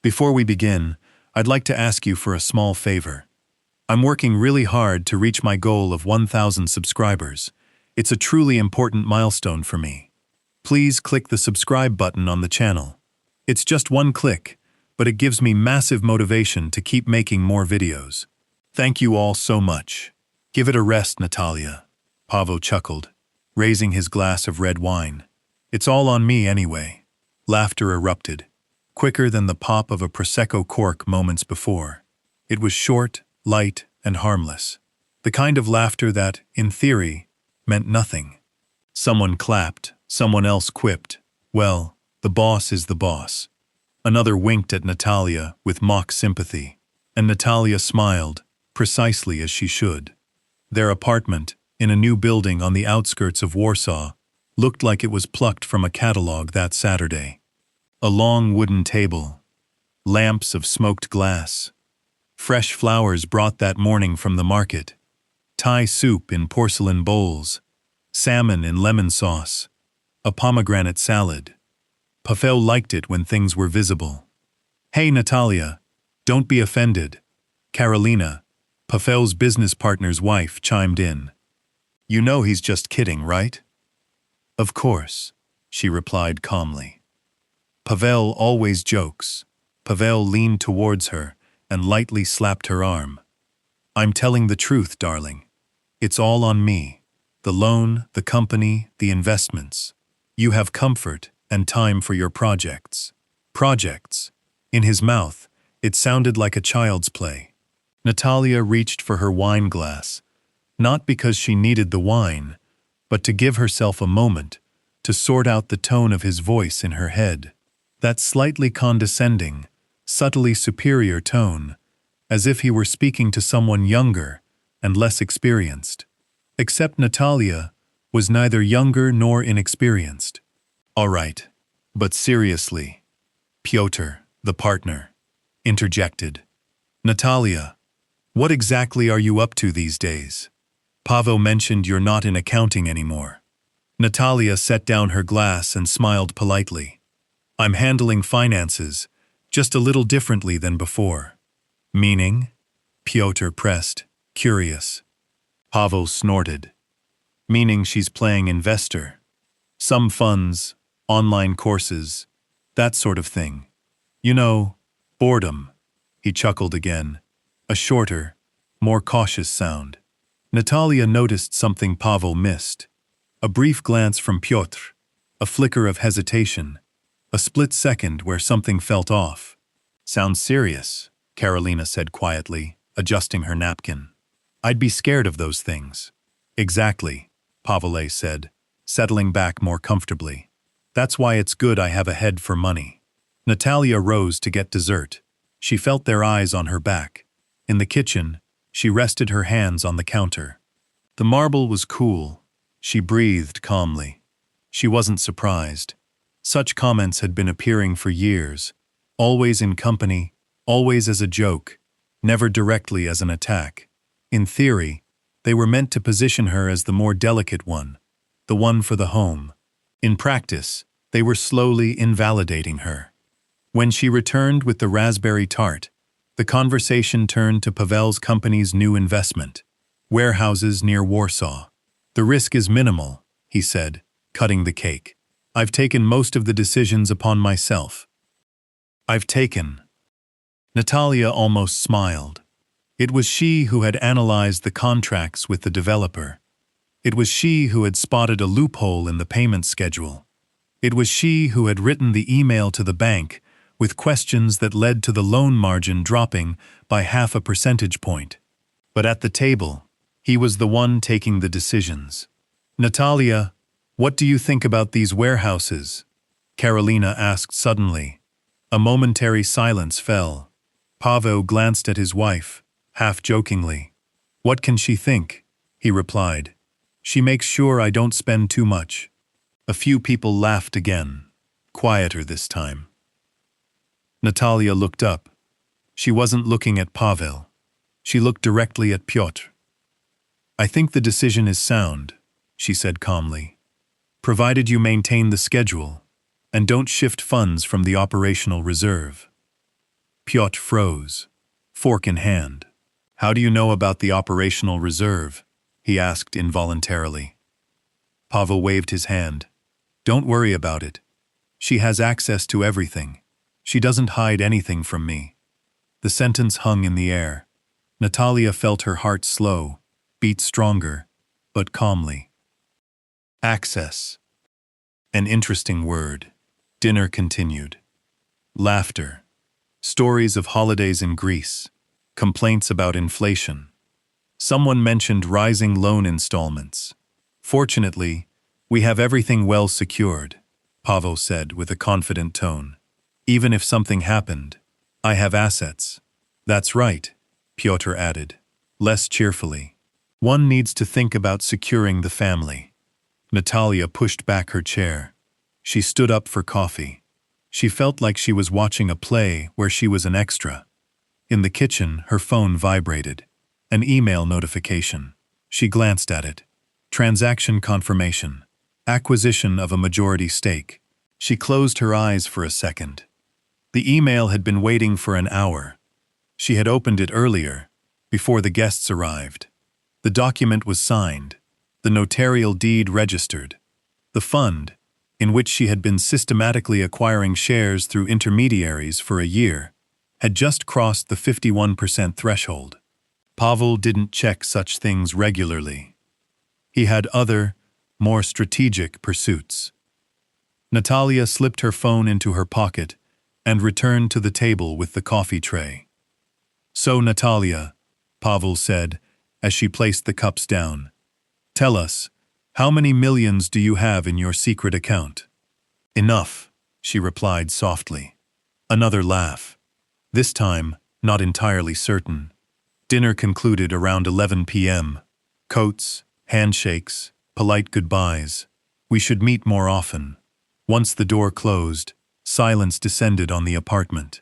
Before we begin, I'd like to ask you for a small favor. I'm working really hard to reach my goal of 1,000 subscribers. It's a truly important milestone for me. Please click the subscribe button on the channel. It's just one click, but it gives me massive motivation to keep making more videos. Thank you all so much. Give it a rest, Natalia. Pavel chuckled, raising his glass of red wine. It's all on me anyway. Laughter erupted, quicker than the pop of a Prosecco cork moments before. It was short, light, and harmless. The kind of laughter that, in theory, meant nothing. Someone clapped, someone else quipped, "Well, the boss is the boss." Another winked at Natalia with mock sympathy, and Natalia smiled, precisely as she should. Their apartment, in a new building on the outskirts of Warsaw, looked like it was plucked from a catalog that Saturday. A long wooden table, lamps of smoked glass, fresh flowers brought that morning from the market, Thai soup in porcelain bowls, salmon in lemon sauce, a pomegranate salad. Pavel liked it when things were visible. "Hey, Natalia, don't be offended." Karolina, Pavel's business partner's wife, chimed in. "You know he's just kidding, right?" "Of course," she replied calmly. "Pavel always jokes." Pavel leaned towards her and lightly slapped her arm. "I'm telling the truth, darling. It's all on me. The loan, the company, the investments. You have comfort and time for your projects." Projects. In his mouth, it sounded like a child's play. Natalia reached for her wine glass, not because she needed the wine, but to give herself a moment to sort out the tone of his voice in her head. That slightly condescending, subtly superior tone, as if he were speaking to someone younger and less experienced. Except Natalia was neither younger nor inexperienced. "All right, but seriously," Pyotr, the partner, interjected. "Natalia, what exactly are you up to these days? Pavel mentioned you're not in accounting anymore." Natalia set down her glass and smiled politely. "I'm handling finances, just a little differently than before." "Meaning?" Pyotr pressed, curious. Pavel snorted. "Meaning she's playing investor. Some funds, online courses, that sort of thing. You know, boredom." He chuckled again, a shorter, more cautious sound. Natalia noticed something Pavel missed. A brief glance from Pyotr, a flicker of hesitation, a split second where something felt off. "Sounds serious," Karolina said quietly, adjusting her napkin. "I'd be scared of those things." "Exactly," Pavel said, settling back more comfortably. "That's why it's good I have a head for money." Natalia rose to get dessert. She felt their eyes on her back. In the kitchen, she rested her hands on the counter. The marble was cool. She breathed calmly. She wasn't surprised. Such comments had been appearing for years, always in company, always as a joke, never directly as an attack. In theory, they were meant to position her as the more delicate one, the one for the home. In practice, they were slowly invalidating her. When she returned with the raspberry tart, the conversation turned to Pavel's company's new investment, warehouses near Warsaw. "The risk is minimal," he said, cutting the cake. "I've taken most of the decisions upon myself." Natalia almost smiled. It was she who had analyzed the contracts with the developer. It was she who had spotted a loophole in the payment schedule. It was she who had written the email to the bank with questions that led to the loan margin dropping by 0.5 percentage point. But at the table, he was the one taking the decisions. "Natalia, what do you think about these warehouses?" Karolina asked suddenly. A momentary silence fell. Pavel glanced at his wife, half-jokingly. "What can she think?" he replied. "She makes sure I don't spend too much." A few people laughed again, quieter this time. Natalia looked up. She wasn't looking at Pavel. She looked directly at Pyotr. "I think the decision is sound," she said calmly, "provided you maintain the schedule and don't shift funds from the operational reserve." Piotr froze, fork in hand. "How do you know about the operational reserve?" he asked involuntarily. Pavel waved his hand. "Don't worry about it. She has access to everything. She doesn't hide anything from me." The sentence hung in the air. Natalia felt her heart slow, beat stronger, but calmly. Access. An interesting word. Dinner continued. Laughter. Stories of holidays in Greece. Complaints about inflation. Someone mentioned rising loan installments. "Fortunately, we have everything well secured," Pavel said with a confident tone. "Even if something happened, I have assets." "That's right," Piotr added, less cheerfully. "One needs to think about securing the family." Natalia pushed back her chair. She stood up for coffee. She felt like she was watching a play where she was an extra. In the kitchen, her phone vibrated. An email notification. She glanced at it. Transaction confirmation. Acquisition of a majority stake. She closed her eyes for a second. The email had been waiting for an hour. She had opened it earlier, before the guests arrived. The document was signed. The notarial deed registered. The fund, in which she had been systematically acquiring shares through intermediaries for a year, had just crossed the 51% threshold. Pavel didn't check such things regularly. He had other, more strategic pursuits. Natalia slipped her phone into her pocket and returned to the table with the coffee tray. "So, Natalia," Pavel said, as she placed the cups down, "tell us, how many millions do you have in your secret account?" "Enough," she replied softly. Another laugh. This time, not entirely certain. Dinner concluded around 11 p.m. Coats, handshakes, polite goodbyes. "We should meet more often." Once the door closed, silence descended on the apartment.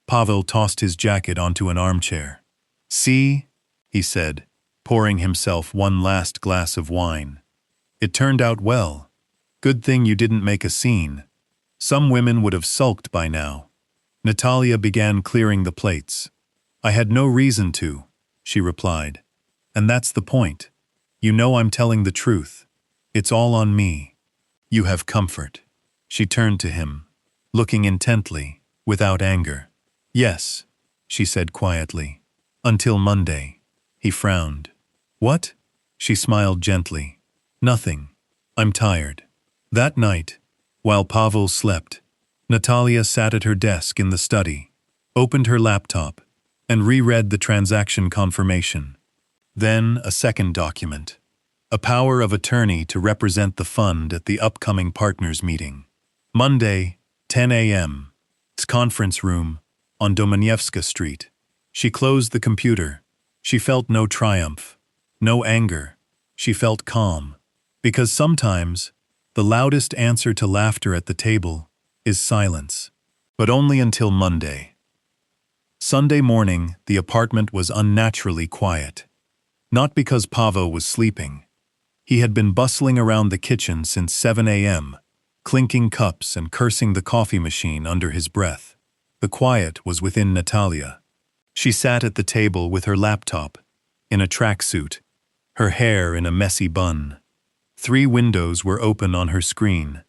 Pavel tossed his jacket onto an armchair. "See?" he said, pouring himself one last glass of wine. "It turned out well. Good thing you didn't make a scene. Some women would have sulked by now." Natalia began clearing the plates. "I had no reason to," she replied. "And that's the point. You know I'm telling the truth. It's all on me. You have comfort." She turned to him, looking intently, without anger. "Yes," she said quietly. "Until Monday." He frowned. "What?" She smiled gently. "Nothing. I'm tired." That night, while Pavel slept, Natalia sat at her desk in the study, opened her laptop, and reread the transaction confirmation. Then a second document. A power of attorney to represent the fund at the upcoming partners meeting. Monday, 10 a.m. Conference room on Domanievska Street. She closed the computer. She felt no triumph, no anger. She felt calm. Because sometimes, the loudest answer to laughter at the table is silence. But only until Monday. Sunday morning, the apartment was unnaturally quiet. Not because Pavel was sleeping. He had been bustling around the kitchen since 7 a.m., clinking cups and cursing the coffee machine under his breath. The quiet was within Natalia. She sat at the table with her laptop, in a tracksuit, her hair in a messy bun. 3 windows were open on her screen: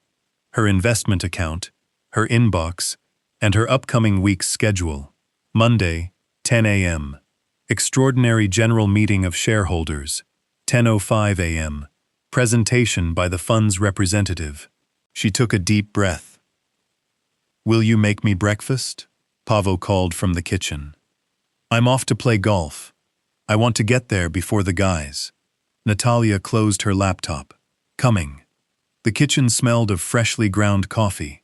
her investment account, her inbox, and her upcoming week's schedule. Monday, 10 a.m. Extraordinary General Meeting of Shareholders, 10:05 a.m. Presentation by the fund's representative. She took a deep breath. "Will you make me breakfast?" Pavel called from the kitchen. "I'm off to play golf. I want to get there before the guys." Natalia closed her laptop. "Coming." The kitchen smelled of freshly ground coffee.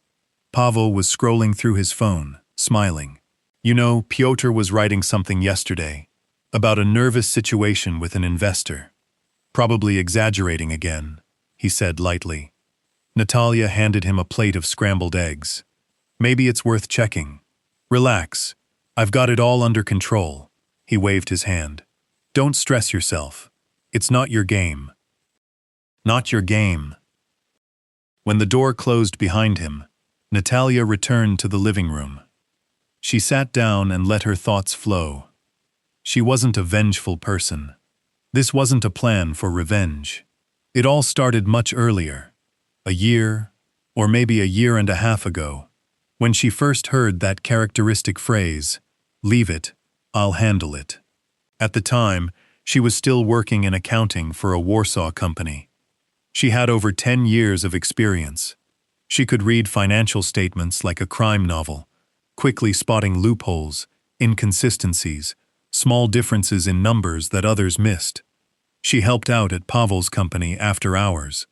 Pavel was scrolling through his phone, smiling. "You know, Piotr was writing something yesterday about a nervous situation with an investor. Probably exaggerating again," he said lightly. Natalia handed him a plate of scrambled eggs. "Maybe it's worth checking." "Relax. I've got it all under control." He waved his hand. "Don't stress yourself. It's not your game." Not your game. When the door closed behind him, Natalia returned to the living room. She sat down and let her thoughts flow. She wasn't a vengeful person. This wasn't a plan for revenge. It all started much earlier, a year, or maybe a year and a half ago, when she first heard that characteristic phrase, "Leave it, I'll handle it." At the time, she was still working in accounting for a Warsaw company. She had over 10 years of experience. She could read financial statements like a crime novel, quickly spotting loopholes, inconsistencies, small differences in numbers that others missed. She helped out at Pavel's company after hours.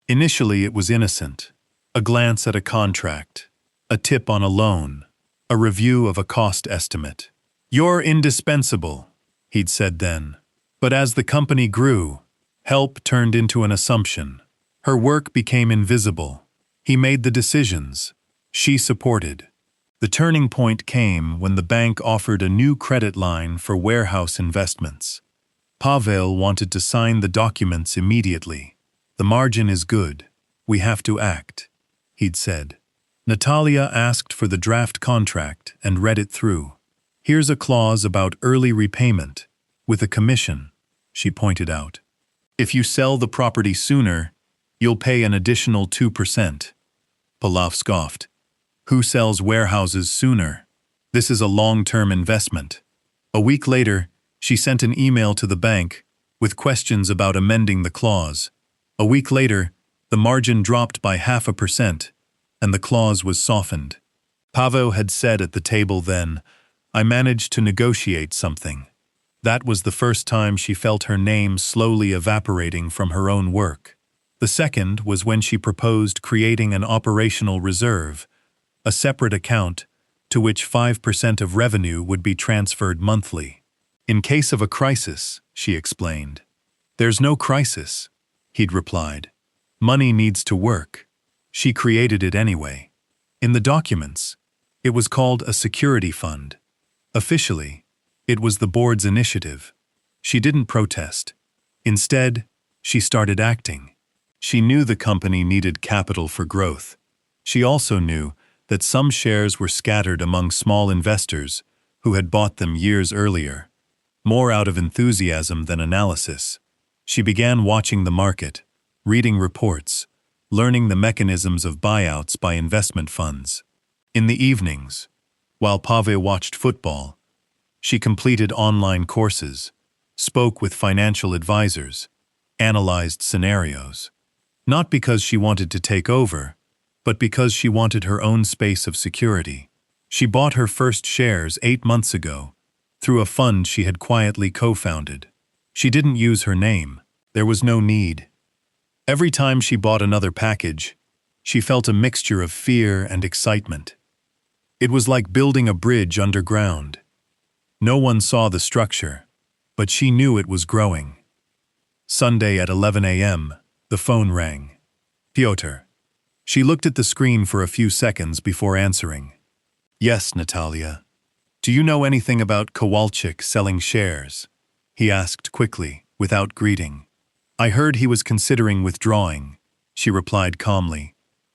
Initially, it was innocent. A glance at a contract, a tip on a loan, a review of a cost estimate. "You're indispensable," he'd said then. But as the company grew, help turned into an assumption. Her work became invisible. He made the decisions. She supported. The turning point came when the bank offered a new credit line for warehouse investments. Pavel wanted to sign the documents immediately. "The margin is good. We have to act," he'd said. Natalia asked for the draft contract and read it through. "Here's a clause about early repayment, with a commission," she pointed out. "If you sell the property sooner, you'll pay an additional 2%. Pavel scoffed. "Who sells warehouses sooner? This is a long-term investment." A week later, she sent an email to the bank with questions about amending the clause. A week later, the margin dropped by 0.5%, and the clause was softened. Pavel had said at the table then, "I managed to negotiate something." That was the first time she felt her name slowly evaporating from her own work. The second was when she proposed creating an operational reserve, a separate account to which 5% of revenue would be transferred monthly. "In case of a crisis," she explained. "There's no crisis," he'd replied. "Money needs to work." She created it anyway. In the documents, it was called a security fund. Officially, it was the board's initiative. She didn't protest. Instead, she started acting. She knew the company needed capital for growth. She also knew that some shares were scattered among small investors who had bought them years earlier. More out of enthusiasm than analysis, she began watching the market, reading reports, learning the mechanisms of buyouts by investment funds. In the evenings, while Pavel watched football, she completed online courses, spoke with financial advisors, analyzed scenarios. Not because she wanted to take over, but because she wanted her own space of security. She bought her first shares 8 months ago, through a fund she had quietly co-founded. She didn't use her name. There was no need. Every time she bought another package, she felt a mixture of fear and excitement. It was like building a bridge underground. No one saw the structure, but she knew it was growing. Sunday at 11 a.m., the phone rang. Pyotr. She looked at the screen for a few seconds before answering. "Yes, Natalia. Do you know anything about Kowalczyk selling shares?" he asked quickly, without greeting. "I heard he was considering withdrawing," she replied calmly.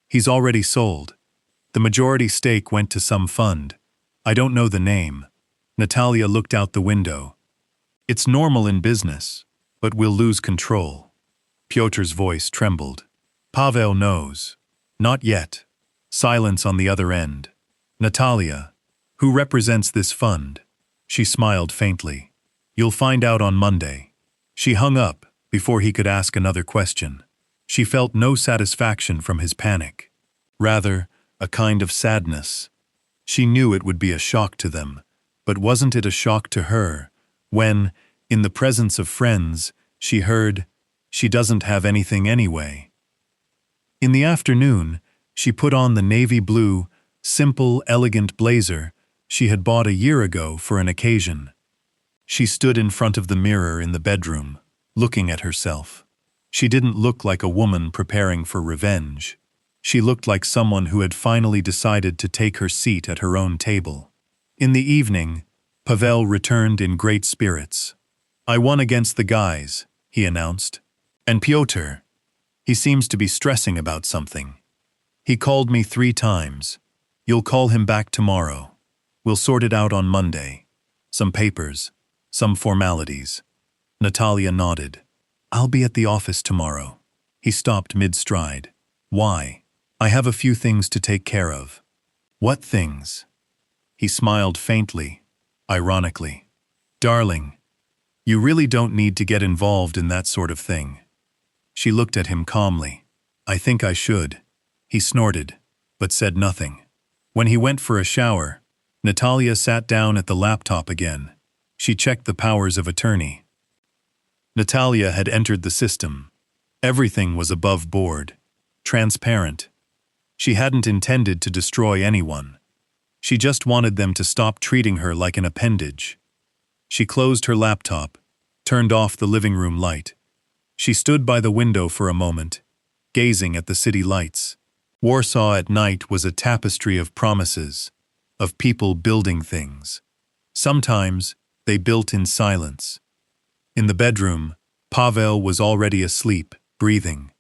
"He's already sold. The majority stake went to some fund. I don't know the name." Natalia looked out the window. "It's normal in business, but we'll lose control." Pyotr's voice trembled. "Pavel knows." "Not yet." Silence on the other end. "Natalia, who represents this fund?" She smiled faintly. "You'll find out on Monday." She hung up before he could ask another question. She felt no satisfaction from his panic. Rather, a kind of sadness. She knew it would be a shock to them, but wasn't it a shock to her when, in the presence of friends, she heard, "She doesn't have anything anyway." In the afternoon, she put on the navy blue, simple, elegant blazer she had bought a year ago for an occasion. She stood in front of the mirror in the bedroom, looking at herself. She didn't look like a woman preparing for revenge. She looked like someone who had finally decided to take her seat at her own table. In the evening, Pavel returned in great spirits. "I won against the guys," he announced. "And Pyotr, he seems to be stressing about something. He called me 3 times. You'll call him back tomorrow." We'll sort it out on Monday. Some papers, some formalities. Natalia nodded. I'll be at the office tomorrow. He stopped mid-stride. Why? I have a few things to take care of. What things? He smiled faintly, ironically. Darling, you really don't need to get involved in that sort of thing. She looked at him calmly. I think I should. He snorted, but said nothing. When he went for a shower, Natalia sat down at the laptop again. She checked the powers of attorney. Natalia had entered the system. Everything was above board, transparent. She hadn't intended to destroy anyone. She just wanted them to stop treating her like an appendage. She closed her laptop, turned off the living room light. She stood by the window for a moment, gazing at the city lights. Warsaw at night was a tapestry of promises, of people building things. Sometimes they built in silence. In the bedroom, Pavel was already asleep, breathing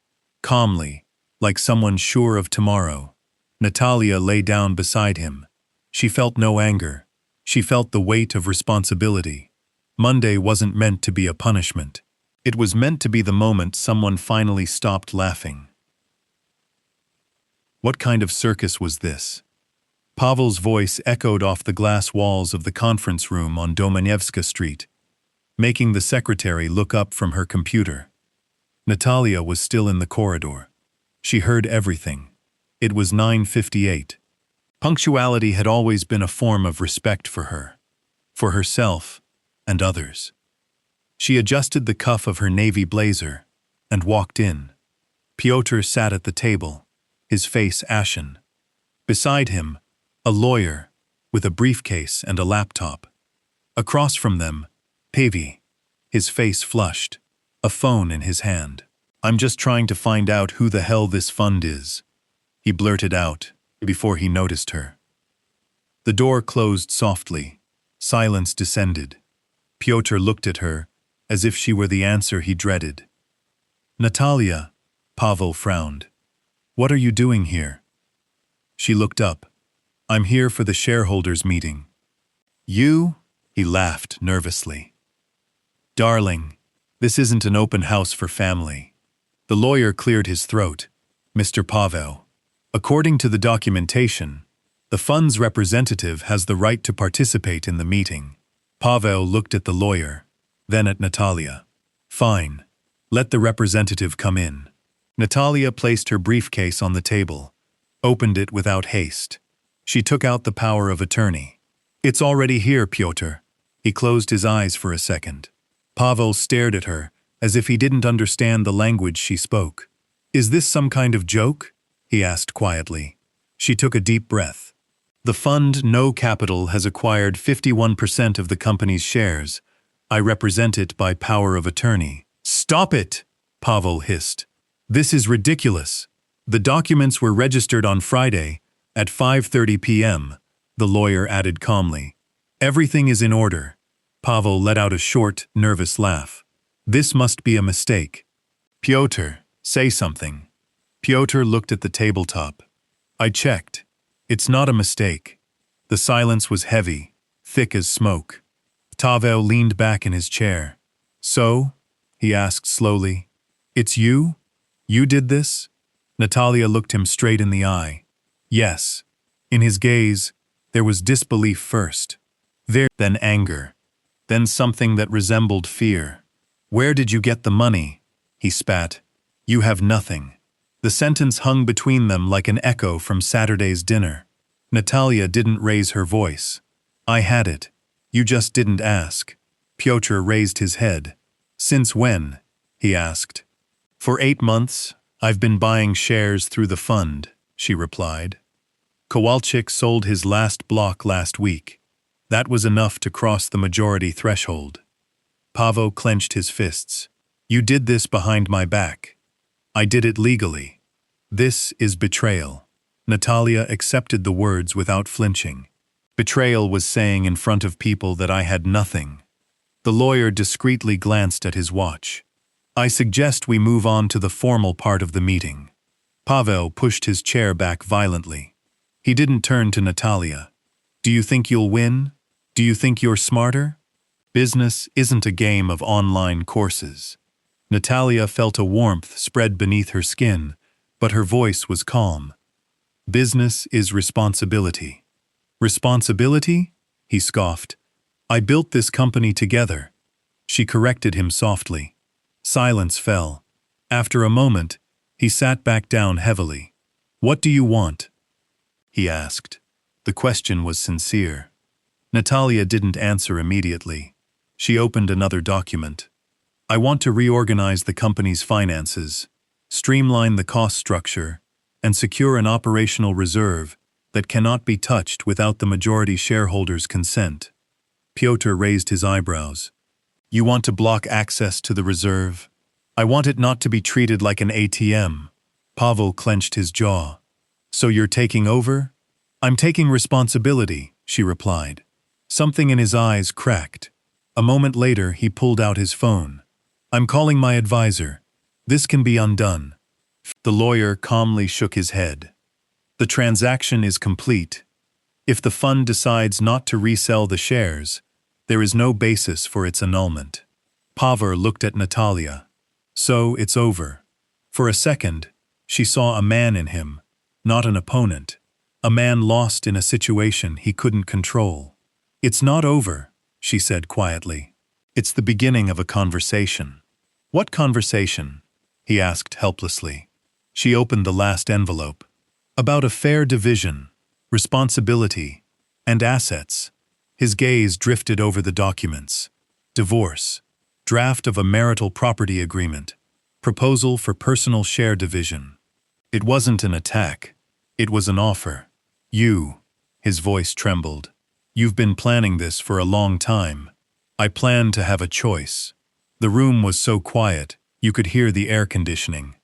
calmly, like someone sure of tomorrow. Natalia lay down beside him. She felt no anger. She felt the weight of responsibility. Monday wasn't meant to be a punishment. It was meant to be the moment someone finally stopped laughing. What kind of circus was this? Pavel's voice echoed off the glass walls of the conference room on Domanievska Street, making the secretary look up from her computer. Natalia was still in the corridor. She heard everything. It was 9:58. Punctuality had always been a form of respect for her, for herself and others. She adjusted the cuff of her navy blazer and walked in. Pyotr sat at the table, his face ashen. Beside him, a lawyer with a briefcase and a laptop. Across from them, Pavy, his face flushed, a phone in his hand. I'm just trying to find out who the hell this fund is, he blurted out before he noticed her. The door closed softly. Silence descended. Pyotr looked at her as if she were the answer he dreaded. Natalia, Pavel frowned. What are you doing here? She looked up. I'm here for the shareholders' meeting. You? He laughed nervously. Darling, this isn't an open house for family. The lawyer cleared his throat. Mr. Pavel, according to the documentation, the fund's representative has the right to participate in the meeting. Pavel looked at the lawyer, then at Natalia. Fine. Let the representative come in. Natalia placed her briefcase on the table, opened it without haste. She took out the power of attorney. It's already here, Pyotr. He closed his eyes for a second. Pavel stared at her, as if he didn't understand the language she spoke. Is this some kind of joke? He asked quietly. She took a deep breath. The fund No Capital has acquired 51% of the company's shares. I represent it by power of attorney. Stop it! Pavel hissed. This is ridiculous. The documents were registered on Friday at 5:30 p.m., the lawyer added calmly. Everything is in order. Pavel let out a short, nervous laugh. This must be a mistake. Pyotr, say something. Pyotr looked at the tabletop. I checked. It's not a mistake. The silence was heavy, thick as smoke. Pavel leaned back in his chair. So? He asked slowly. It's you? You did this? Natalia looked him straight in the eye. Yes. In his gaze, there was disbelief first. Then anger. Then something that resembled fear. Where did you get the money? He spat. You have nothing. The sentence hung between them like an echo from Saturday's dinner. Natalia didn't raise her voice. I had it. You just didn't ask. Pyotr raised his head. Since when? He asked. For 8 months, I've been buying shares through the fund, she replied. Kowalczyk sold his last block last week. That was enough to cross the majority threshold. Pavel clenched his fists. You did this behind my back. I did it legally. This is betrayal. Natalia accepted the words without flinching. Betrayal was saying in front of people that I had nothing. The lawyer discreetly glanced at his watch. I suggest we move on to the formal part of the meeting. Pavel pushed his chair back violently. He didn't turn to Natalia. Do you think you'll win? Do you think you're smarter? Business isn't a game of online courses. Natalia felt a warmth spread beneath her skin, but her voice was calm. Business is responsibility. Responsibility? He scoffed. I built this company together. She corrected him softly. Silence fell. After a moment, he sat back down heavily. What do you want? He asked. The question was sincere. Natalia didn't answer immediately. She opened another document. I want to reorganize the company's finances, streamline the cost structure, and secure an operational reserve that cannot be touched without the majority shareholders' consent. Pyotr raised his eyebrows. You want to block access to the reserve? I want it not to be treated like an ATM. Pavel clenched his jaw. So you're taking over? I'm taking responsibility, she replied. Something in his eyes cracked. A moment later, he pulled out his phone. I'm calling my advisor. This can be undone. The lawyer calmly shook his head. The transaction is complete. If the fund decides not to resell the shares, there is no basis for its annulment. Pavel looked at Natalia. So it's over. For a second, she saw a man in him, not an opponent, a man lost in a situation he couldn't control. It's not over, she said quietly. It's the beginning of a conversation. What conversation? He asked helplessly. She opened the last envelope. About a fair division, responsibility, and assets. His gaze drifted over the documents. Divorce, draft of a marital property agreement, proposal for personal share division. It wasn't an attack. It was an offer. His voice trembled. You've been planning this for a long time. I planned to have a choice. The room was so quiet, you could hear the air conditioning.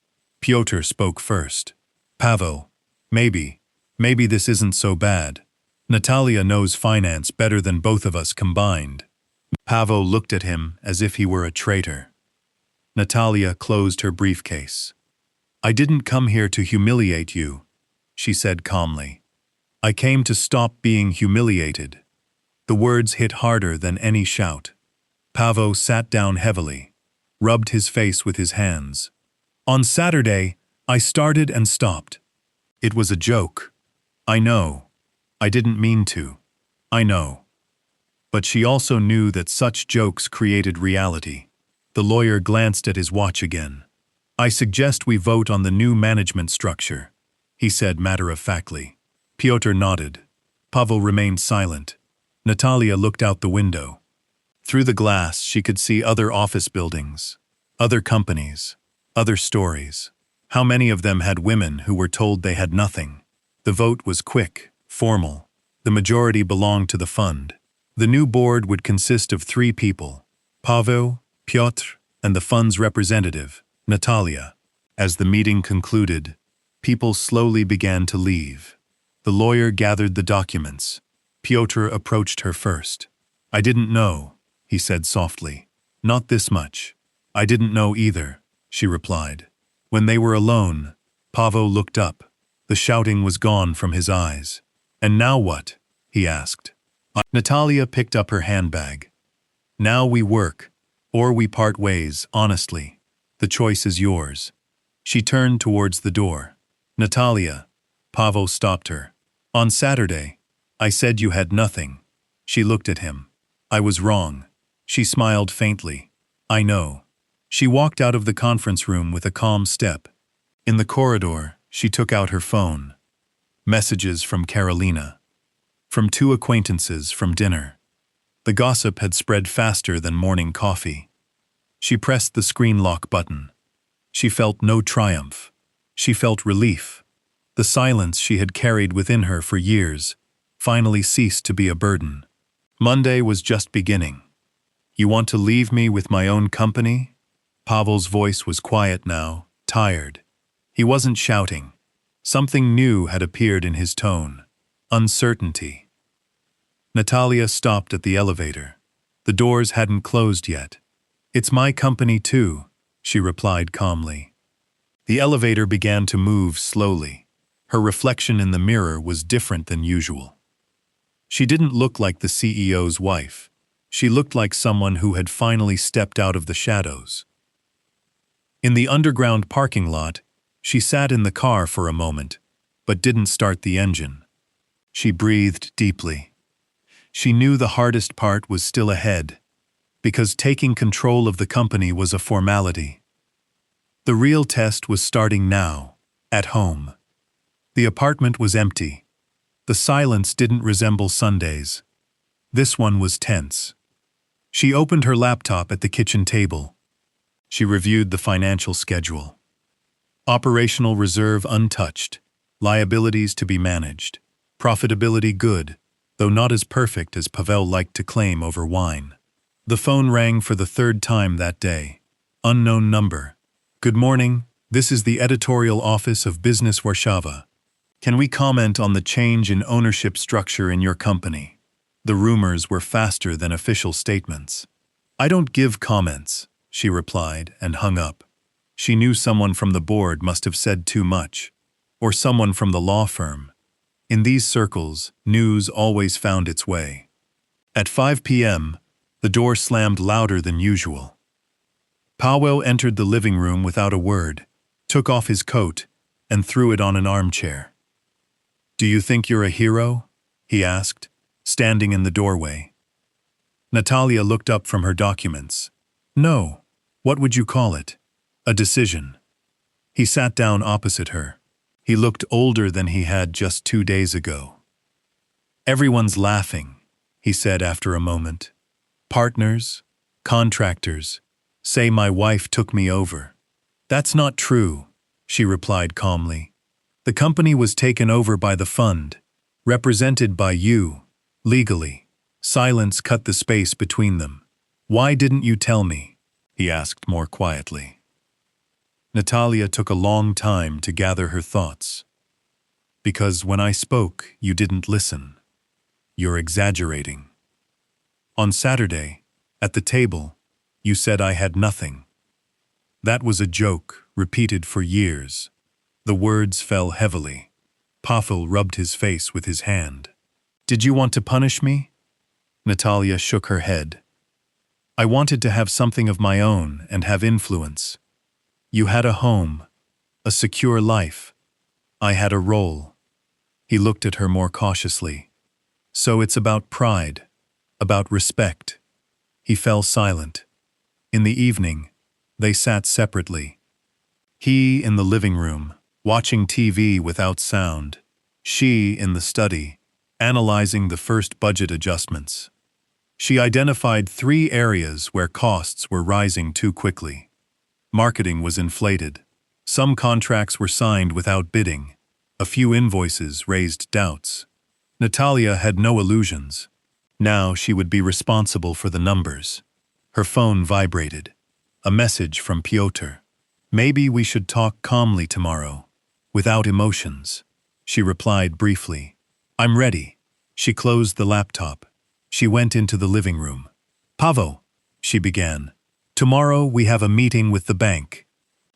Pyotr spoke first. Pavel, maybe this isn't so bad. Natalia knows finance better than both of us combined. Pavel looked at him as if he were a traitor. Natalia closed her briefcase. I didn't come here to humiliate you, she said calmly. I came to stop being humiliated. The words hit harder than any shout. Pavel sat down heavily, rubbed his face with his hands. On Saturday, I started and stopped. It was a joke. I know. I didn't mean to. I know. But she also knew that such jokes created reality. The lawyer glanced at his watch again. I suggest we vote on the new management structure, he said matter-of-factly. Pyotr nodded. Pavel remained silent. Natalia looked out the window. Through the glass, she could see other office buildings, other companies, other stories. How many of them had women who were told they had nothing? The vote was quick, formal. The majority belonged to the fund. The new board would consist of 3 people, Pavel, Pyotr, and the fund's representative, Natalia. As the meeting concluded, people slowly began to leave. The lawyer gathered the documents. Pyotr approached her first. I didn't know, he said softly. Not this much. I didn't know either, she replied. When they were alone, Pavel looked up. The shouting was gone from his eyes. And now what? He asked. Natalia picked up her handbag. Now we work, or we part ways, honestly. The choice is yours. She turned towards the door. Natalia. Pavel stopped her. On Saturday, I said you had nothing. She looked at him. I was wrong. She smiled faintly. I know. She walked out of the conference room with a calm step. In the corridor, she took out her phone. Messages from Carolina. From 2 acquaintances from dinner. The gossip had spread faster than morning coffee. She pressed the screen lock button. She felt no triumph. She felt relief. The silence she had carried within her for years finally ceased to be a burden. Monday was just beginning. You want to leave me with my own company? Pavel's voice was quiet now, tired. He wasn't shouting. Something new had appeared in his tone. Uncertainty. Natalia stopped at the elevator. The doors hadn't closed yet. It's my company too, she replied calmly. The elevator began to move slowly. Her reflection in the mirror was different than usual. She didn't look like the CEO's wife. She looked like someone who had finally stepped out of the shadows. In the underground parking lot, she sat in the car for a moment, but didn't start the engine. She breathed deeply. She knew the hardest part was still ahead, because taking control of the company was a formality. The real test was starting now, at home. The apartment was empty. The silence didn't resemble Sundays. This one was tense. She opened her laptop at the kitchen table. She reviewed the financial schedule. Operational reserve untouched, liabilities to be managed, profitability good, though not as perfect as Pavel liked to claim over wine. The phone rang for the third time that day. Unknown number. Good morning, this is the editorial office of Business Warszawa. Can we comment on the change in ownership structure in your company? The rumors were faster than official statements. I don't give comments, she replied and hung up. She knew someone from the board must have said too much, or someone from the law firm. In these circles, news always found its way. At 5 p.m., the door slammed louder than usual. Paweł entered the living room without a word, took off his coat, and threw it on an armchair. Do you think you're a hero? He asked, standing in the doorway. Natalia looked up from her documents. No, what would you call it? A decision. He sat down opposite her. He looked older than he had just 2 days ago. Everyone's laughing, he said after a moment. Partners, contractors, say my wife took me over. That's not true, she replied calmly. The company was taken over by the fund, represented by you, legally. Silence cut the space between them. Why didn't you tell me? He asked more quietly. Natalia took a long time to gather her thoughts. Because when I spoke, you didn't listen. You're exaggerating. On Saturday, at the table, you said I had nothing. That was a joke, repeated for years. The words fell heavily. Paweł rubbed his face with his hand. Did you want to punish me? Natalia shook her head. I wanted to have something of my own and have influence. You had a home, a secure life. I had a role. He looked at her more cautiously. So it's about pride, about respect. He fell silent. In the evening, they sat separately. He in the living room, watching TV without sound. She in the study, analyzing the first budget adjustments. She identified 3 areas where costs were rising too quickly. Marketing was inflated. Some contracts were signed without bidding. A few invoices raised doubts. Natalia had no illusions. Now she would be responsible for the numbers. Her phone vibrated. A message from Piotr. Maybe we should talk calmly tomorrow, without emotions. She replied briefly. I'm ready. She closed the laptop. She went into the living room. Paweł, she began. Tomorrow we have a meeting with the bank.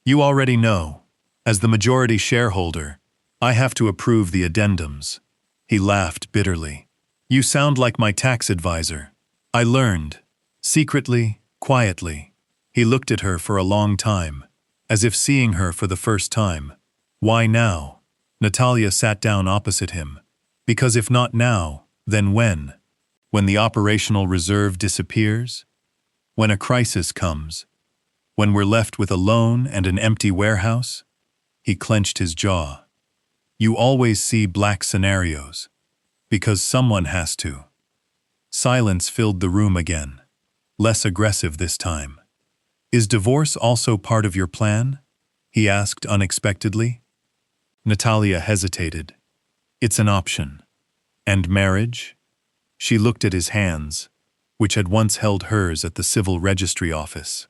You already know. As the majority shareholder, I have to approve the addendums. He laughed bitterly. You sound like my tax advisor. I learned. Secretly, quietly. He looked at her for a long time, as if seeing her for the first time. Why now? Natalia sat down opposite him. Because if not now, then when? When the operational reserve disappears? When a crisis comes? When we're left with a loan and an empty warehouse? He clenched his jaw. You always see black scenarios. Because someone has to. Silence filled the room again. Less aggressive this time. Is divorce also part of your plan? He asked unexpectedly. Natalia hesitated. It's an option. And marriage? She looked at his hands, which had once held hers at the civil registry office.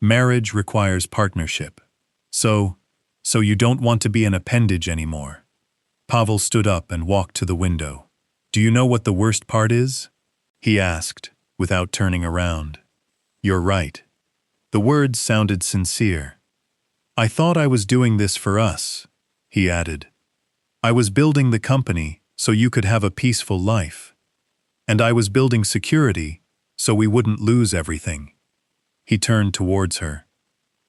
Marriage requires partnership. So you don't want to be an appendage anymore. Paweł stood up and walked to the window. Do you know what the worst part is? He asked, without turning around. You're right. The words sounded sincere. I thought I was doing this for us, he added. I was building the company so you could have a peaceful life. And I was building security, so we wouldn't lose everything. He turned towards her.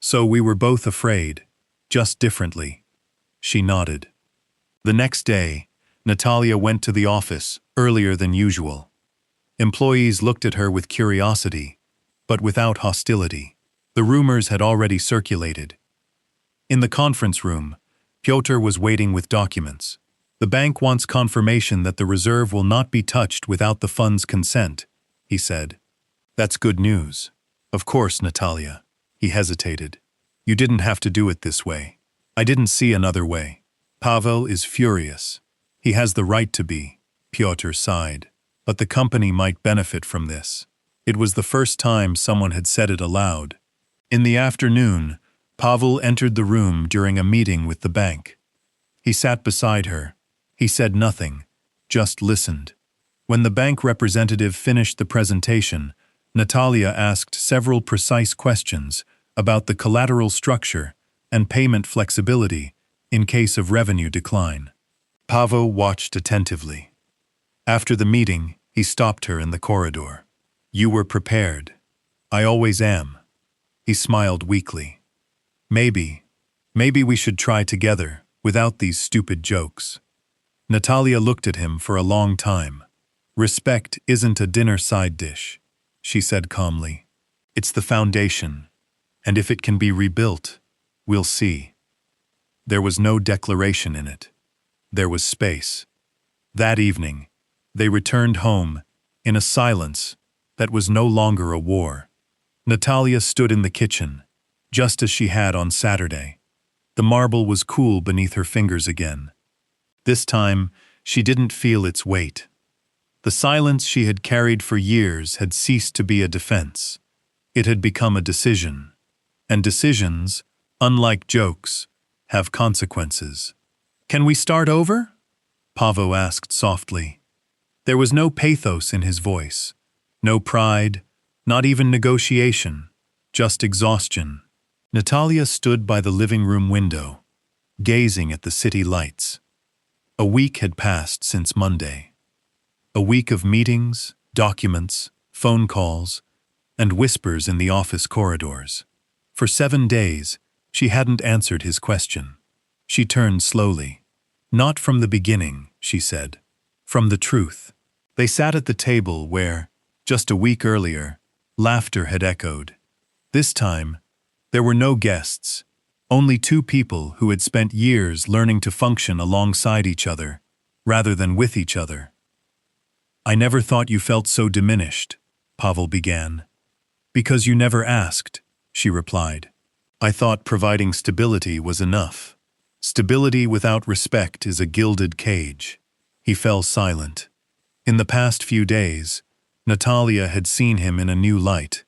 So we were both afraid, just differently. She nodded. The next day, Natalia went to the office earlier than usual. Employees looked at her with curiosity, but without hostility. The rumors had already circulated. In the conference room, Piotr was waiting with documents. The bank wants confirmation that the reserve will not be touched without the fund's consent, he said. That's good news. Of course, Natalia. He hesitated. You didn't have to do it this way. I didn't see another way. Pavel is furious. He has the right to be, Piotr sighed. But the company might benefit from this. It was the first time someone had said it aloud. In the afternoon, Pavel entered the room during a meeting with the bank. He sat beside her. He said nothing, just listened. When the bank representative finished the presentation, Natalia asked several precise questions about the collateral structure and payment flexibility in case of revenue decline. Pavel watched attentively. After the meeting, he stopped her in the corridor. You were prepared. I always am. He smiled weakly. Maybe we should try together without these stupid jokes. Natalia looked at him for a long time. Respect isn't a dinner side dish, she said calmly. It's the foundation, and if it can be rebuilt, we'll see. There was no declaration in it. There was space. That evening, they returned home in a silence that was no longer a war. Natalia stood in the kitchen, just as she had on Saturday. The marble was cool beneath her fingers again. This time, she didn't feel its weight. The silence she had carried for years had ceased to be a defense. It had become a decision. And decisions, unlike jokes, have consequences. Can we start over? Pavel asked softly. There was no pathos in his voice, no pride, not even negotiation, just exhaustion. Natalia stood by the living room window, gazing at the city lights. A week had passed since Monday. A week of meetings, documents, phone calls, and whispers in the office corridors. For 7 days, she hadn't answered his question. She turned slowly. Not from the beginning, she said. From the truth. They sat at the table where, just a week earlier, laughter had echoed. This time, there were no guests. Only 2 people who had spent years learning to function alongside each other, rather than with each other. I never thought you felt so diminished, Pavel began. Because you never asked, she replied. I thought providing stability was enough. Stability without respect is a gilded cage. He fell silent. In the past few days, Natalia had seen him in a new light.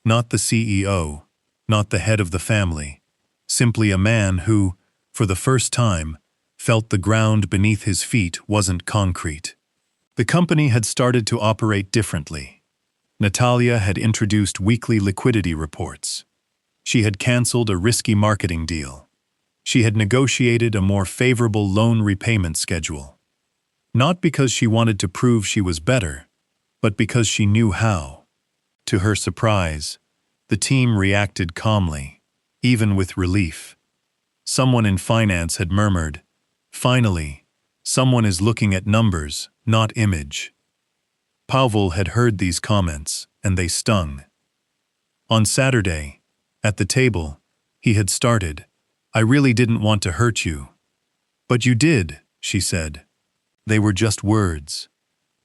Not the CEO, not the head of the family. Simply a man who, for the first time, felt the ground beneath his feet wasn't concrete. The company had started to operate differently. Natalia had introduced weekly liquidity reports. She had canceled a risky marketing deal. She had negotiated a more favorable loan repayment schedule. Not because she wanted to prove she was better, but because she knew how. To her surprise, the team reacted calmly. Even with relief. Someone in finance had murmured, "Finally, someone is looking at numbers, not image." Pavel had heard these comments, and they stung. On Saturday, at the table, he had started, "I really didn't want to hurt you." "But you did," she said. They were just words.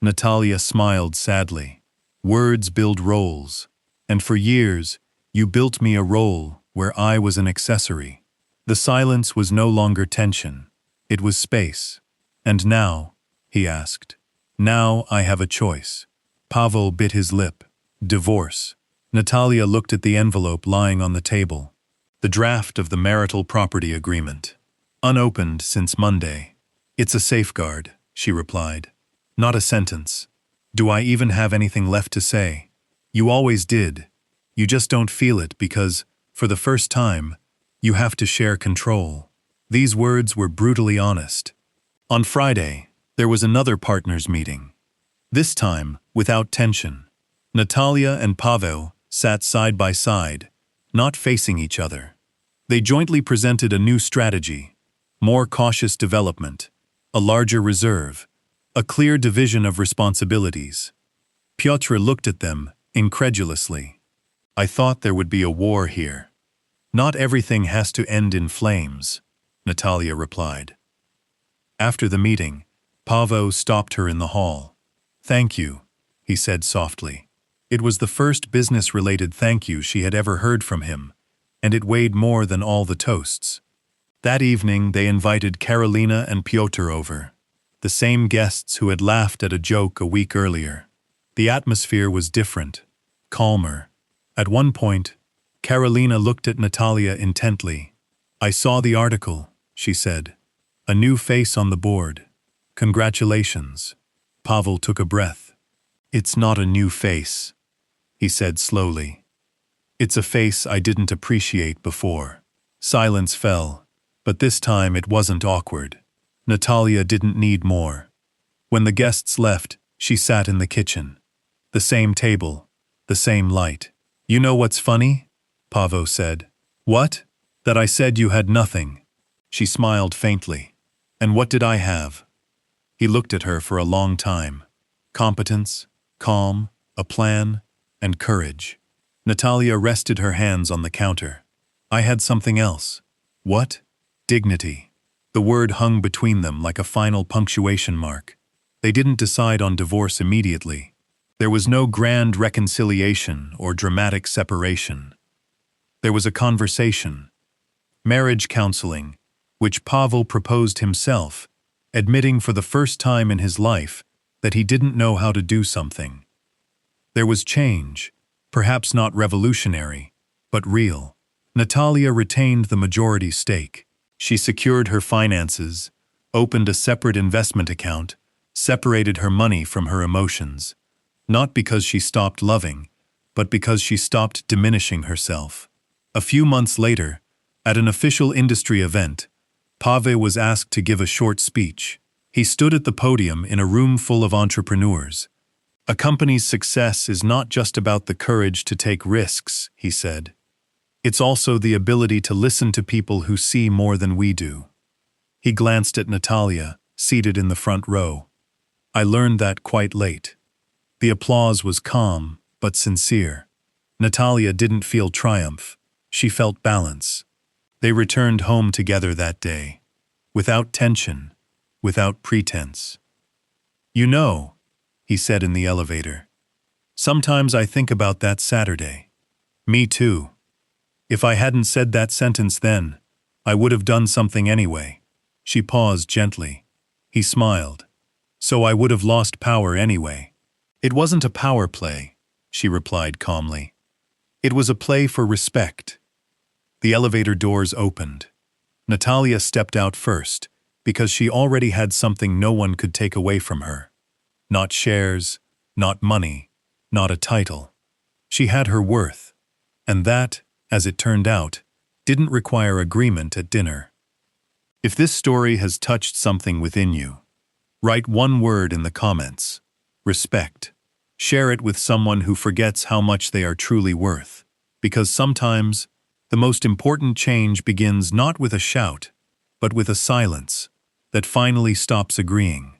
Natalia smiled sadly. Words build roles, and for years, you built me a role where I was an accessory. The silence was no longer tension. It was space. And now, he asked, now I have a choice. Pavel bit his lip. Divorce. Natalia looked at the envelope lying on the table. The draft of the marital property agreement. Unopened since Monday. It's a safeguard, she replied. Not a sentence. Do I even have anything left to say? You always did. You just don't feel it because, for the first time, you have to share control. These words were brutally honest. On Friday, there was another partners' meeting. This time, without tension. Natalia and Pavel sat side by side, not facing each other. They jointly presented a new strategy, more cautious development, a larger reserve, a clear division of responsibilities. Piotr looked at them incredulously. I thought there would be a war here. Not everything has to end in flames, Natalia replied. After the meeting, Pavel stopped her in the hall. Thank you, he said softly. It was the first business-related thank you she had ever heard from him, and it weighed more than all the toasts. That evening they invited Karolina and Piotr over, the same guests who had laughed at a joke a week earlier. The atmosphere was different, calmer. At one point, Karolina looked at Natalia intently. I saw the article, she said. A new face on the board. Congratulations. Pavel took a breath. It's not a new face, he said slowly. It's a face I didn't appreciate before. Silence fell, but this time it wasn't awkward. Natalia didn't need more. When the guests left, she sat in the kitchen. The same table, the same light. You know what's funny? Pavel said. What? That I said you had nothing. She smiled faintly. And what did I have? He looked at her for a long time. Competence, calm, a plan, and courage. Natalia rested her hands on the counter. I had something else. What? Dignity. The word hung between them like a final punctuation mark. They didn't decide on divorce immediately. There was no grand reconciliation or dramatic separation. There was a conversation. Marriage counseling, which Pavel proposed himself, admitting for the first time in his life that he didn't know how to do something. There was change, perhaps not revolutionary, but real. Natalia retained the majority stake. She secured her finances, opened a separate investment account, separated her money from her emotions, not because she stopped loving, but because she stopped diminishing herself. A few months later, at an official industry event, Pavel was asked to give a short speech. He stood at the podium in a room full of entrepreneurs. A company's success is not just about the courage to take risks, he said. It's also the ability to listen to people who see more than we do. He glanced at Natalia, seated in the front row. I learned that quite late. The applause was calm, but sincere. Natalia didn't feel triumph. She felt balance. They returned home together that day, without tension, without pretense. You know, he said in the elevator, sometimes I think about that Saturday. Me too. If I hadn't said that sentence then, I would have done something anyway. She paused gently. He smiled. So I would have lost power anyway. It wasn't a power play, she replied calmly. It was a play for respect. The elevator doors opened. Natalia stepped out first, because she already had something no one could take away from her. Not shares, not money, not a title. She had her worth, and that, as it turned out, didn't require agreement at dinner. If this story has touched something within you, write one word in the comments. Respect. Share it with someone who forgets how much they are truly worth, because sometimes the most important change begins not with a shout, but with a silence that finally stops agreeing.